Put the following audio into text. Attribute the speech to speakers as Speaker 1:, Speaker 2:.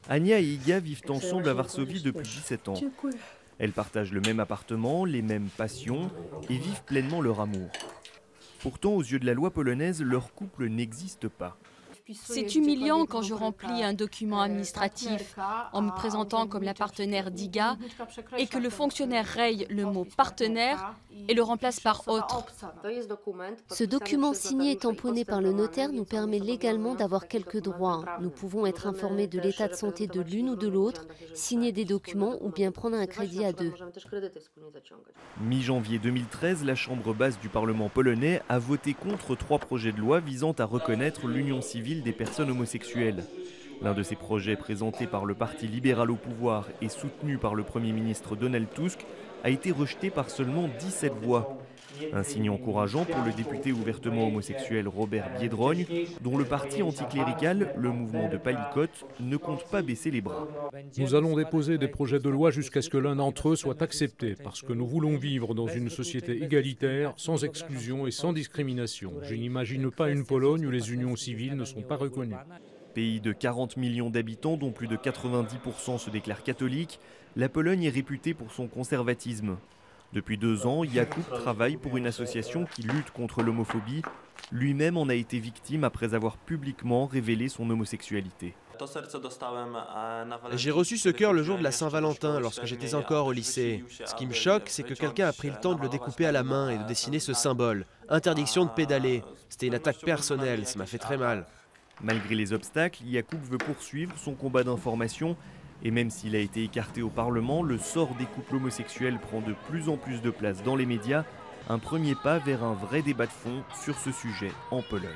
Speaker 1: Ania et Iga vivent ensemble à Varsovie depuis 17 ans. Elles partagent le même appartement, les mêmes passions et vivent pleinement leur amour. Pourtant, aux yeux de la loi polonaise, leur couple n'existe pas.
Speaker 2: C'est humiliant quand je remplis un document administratif en me présentant comme la partenaire d'Iga et que le fonctionnaire raye le mot partenaire et le remplace par autre.
Speaker 3: Ce document signé et tamponné par le notaire nous permet légalement d'avoir quelques droits. Nous pouvons être informés de l'état de santé de l'une ou de l'autre, signer des documents ou bien prendre un crédit à deux.
Speaker 1: Mi-janvier 2013, la Chambre basse du Parlement polonais a voté contre 3 projets de loi visant à reconnaître l'union civile des personnes homosexuelles. L'un de ces projets, présenté par le Parti libéral au pouvoir et soutenu par le Premier ministre Donald Tusk, a été rejeté par seulement 17 voix. Un signe encourageant pour le député ouvertement homosexuel Robert Biedroń, dont le parti anticlérical, le mouvement de Palikot, ne compte pas baisser les bras.
Speaker 4: Nous allons déposer des projets de loi jusqu'à ce que l'un d'entre eux soit accepté, parce que nous voulons vivre dans une société égalitaire, sans exclusion et sans discrimination. Je n'imagine pas une Pologne où les unions civiles ne sont pas reconnues.
Speaker 1: Pays de 40 millions d'habitants, dont plus de 90% se déclarent catholiques, la Pologne est réputée pour son conservatisme. Depuis 2 ans, Jakub travaille pour une association qui lutte contre l'homophobie. Lui-même en a été victime après avoir publiquement révélé son homosexualité.
Speaker 5: J'ai reçu ce cœur le jour de la Saint-Valentin, lorsque j'étais encore au lycée. Ce qui me choque, c'est que quelqu'un a pris le temps de le découper à la main et de dessiner ce symbole. Interdiction de pédaler. C'était une attaque personnelle, ça m'a fait très mal.
Speaker 1: Malgré les obstacles, Jakub veut poursuivre son combat d'information. Et même s'il a été écarté au Parlement, le sort des couples homosexuels prend de plus en plus de place dans les médias. Un premier pas vers un vrai débat de fond sur ce sujet en Pologne.